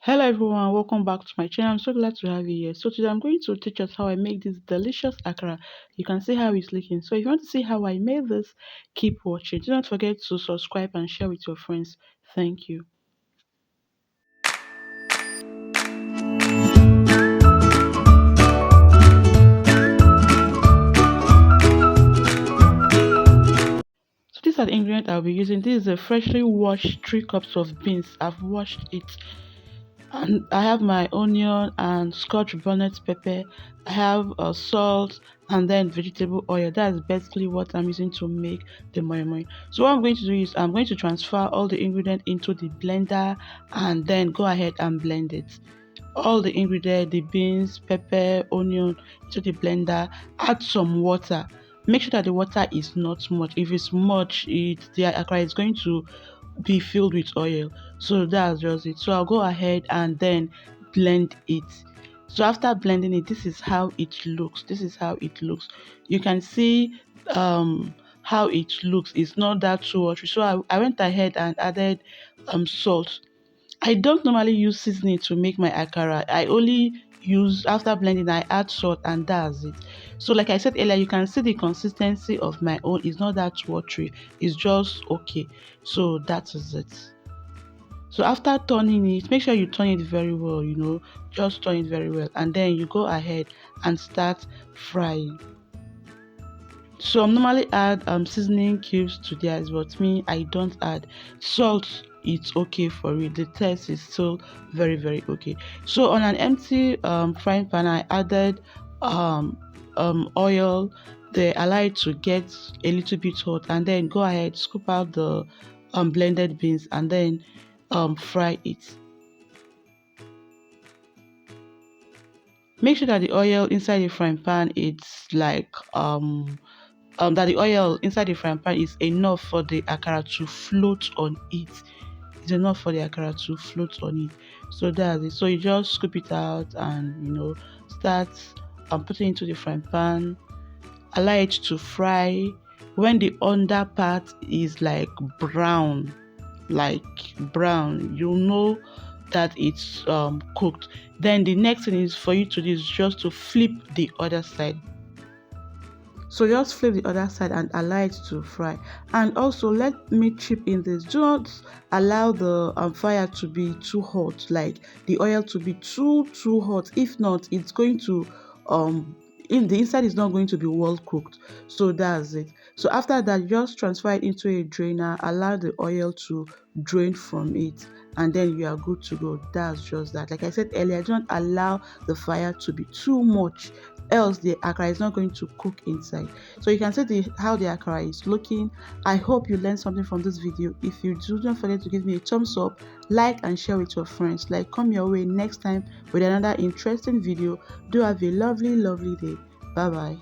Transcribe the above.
Hello everyone, welcome back to my channel. I'm so glad to have you here. So today I'm going to teach us how I make this delicious akara. You can see how it's looking. So if you want to see how I made this, keep watching. Do not forget to subscribe and share with your friends. Thank you. So these are the ingredients I'll be using. This is a freshly washed 3 cups of beans. I've washed it. And I have my onion and scotch bonnet pepper. I have salt and then vegetable oil. That's basically what I'm using to make the moi moi. So what I'm going to do is I'm going to transfer all the ingredients into the blender and then go ahead and blend it. All the ingredients, the beans, pepper, onion, into the blender. Add some water. Make sure that the water is not much. If it's much, the akara is going to be filled with oil. So that's just it. So I'll go ahead and then blend it. So after blending it, this is how it looks. This is how it looks. You can see how it looks. It's not that too watery. So I went ahead and added salt. I don't normally use seasoning to make my akara. I only use, after blending, I add salt and that's it. So like I said earlier, you can see the consistency of my own. It's not that watery. It's just okay. So that is it. So after turning it, make sure you turn it very well, just turn it very well. And then you go ahead and start frying. So I normally add seasoning cubes to theirs, but me, I don't add salt. It's okay for it. The taste is still very okay. So on an empty frying pan, I added oil. They allow it to get a little bit hot, and then go ahead, scoop out the blended beans and then fry it. Make sure that the oil inside the frying pan, it's like that the oil inside the frying pan is enough for the akara to float on it. It's enough for the akara to float on it. So that's it. So you just scoop it out and start putting it into the frying pan. Allow it to fry. When the under part is like brown, you know that it's cooked. Then the next thing is for you to do is just to flip the other side. So just flip the other side and allow it to fry. And also let me chip in this, do not allow the fire to be too hot, like the oil to be too hot. If not, it's going to in the inside is not going to be well cooked. So that's it. So after that, just transfer it into a drainer, allow the oil to drain from it, and then you are good to go. That's just that. Like I said earlier, don't allow the fire to be too much, else the akara is not going to cook inside. So you can see how the akara is looking. I hope you learned something from this video. If you do, don't forget to give me a thumbs up, like and share with your friends. Like, come your way next time with another interesting video. Do have a lovely day. Bye bye.